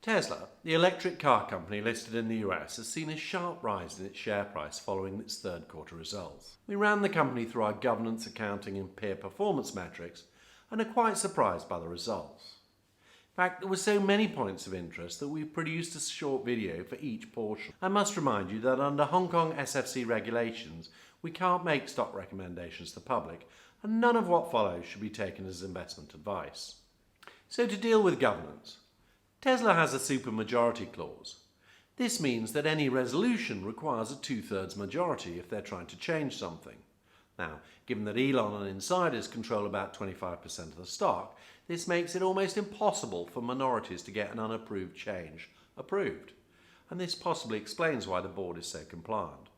Tesla, the electric car company listed in the US, has seen a sharp rise in its share price following its third quarter results. We ran the company through our governance, accounting and peer performance metrics and are quite surprised by the results. In fact, there were so many points of interest that we've produced a short video for each portion. I must remind you that under Hong Kong SFC regulations, we can't make stock recommendations to the public, and none of what follows should be taken as investment advice. So to deal with governance, Tesla has a supermajority clause. This means that any resolution requires a 2/3 majority if they're trying to change something. Now, given that Elon and insiders control about 25% of the stock, this makes it almost impossible for minorities to get an unapproved change approved. And this possibly explains why the board is so compliant.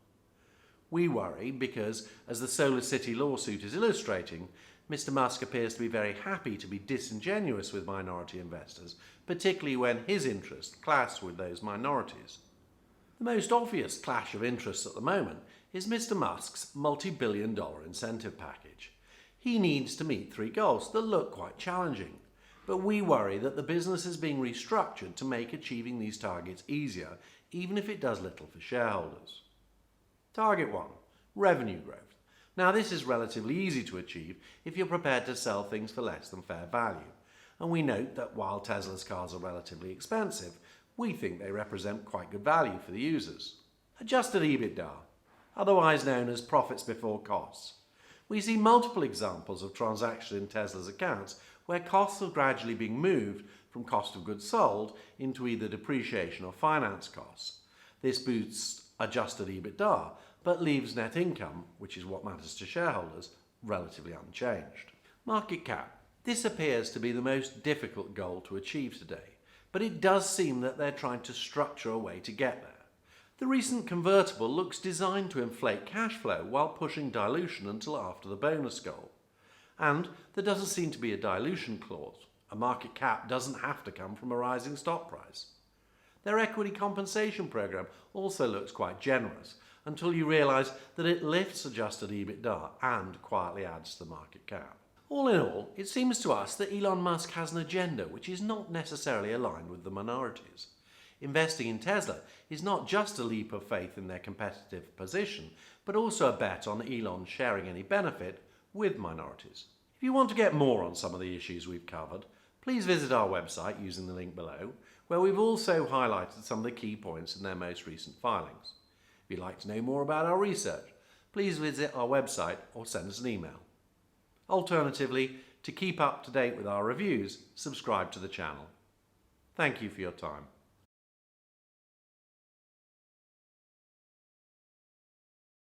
We worry because, as the Solar City lawsuit is illustrating, Mr Musk appears to be very happy to be disingenuous with minority investors, particularly when his interests clash with those minorities. The most obvious clash of interests at the moment is Mr Musk's multi-billion-dollar incentive package. He needs to meet 3 goals that look quite challenging, but we worry that the business is being restructured to make achieving these targets easier, even if it does little for shareholders. Target 1. Revenue growth. Now, this is relatively easy to achieve if you're prepared to sell things for less than fair value. And we note that while Tesla's cars are relatively expensive, we think they represent quite good value for the users. Adjusted EBITDA, otherwise known as profits before costs. We see multiple examples of transactions in Tesla's accounts where costs are gradually being moved from cost of goods sold into either depreciation or finance costs. This boosts adjusted EBITDA, but leaves net income, which is what matters to shareholders, relatively unchanged. Market cap. This appears to be the most difficult goal to achieve today, but it does seem that they're trying to structure a way to get there. The recent convertible looks designed to inflate cash flow while pushing dilution until after the bonus goal. And there doesn't seem to be a dilution clause. A market cap doesn't have to come from a rising stock price. Their equity compensation program also looks quite generous, until you realise that it lifts adjusted EBITDA and quietly adds to the market cap. All in all, it seems to us that Elon Musk has an agenda which is not necessarily aligned with the minorities. Investing in Tesla is not just a leap of faith in their competitive position, but also a bet on Elon sharing any benefit with minorities. If you want to get more on some of the issues we've covered, please visit our website using the link below, where we've also highlighted some of the key points in their most recent filings. If you'd like to know more about our research, please visit our website or send us an email. Alternatively, to keep up to date with our reviews, subscribe to the channel. Thank you for your time.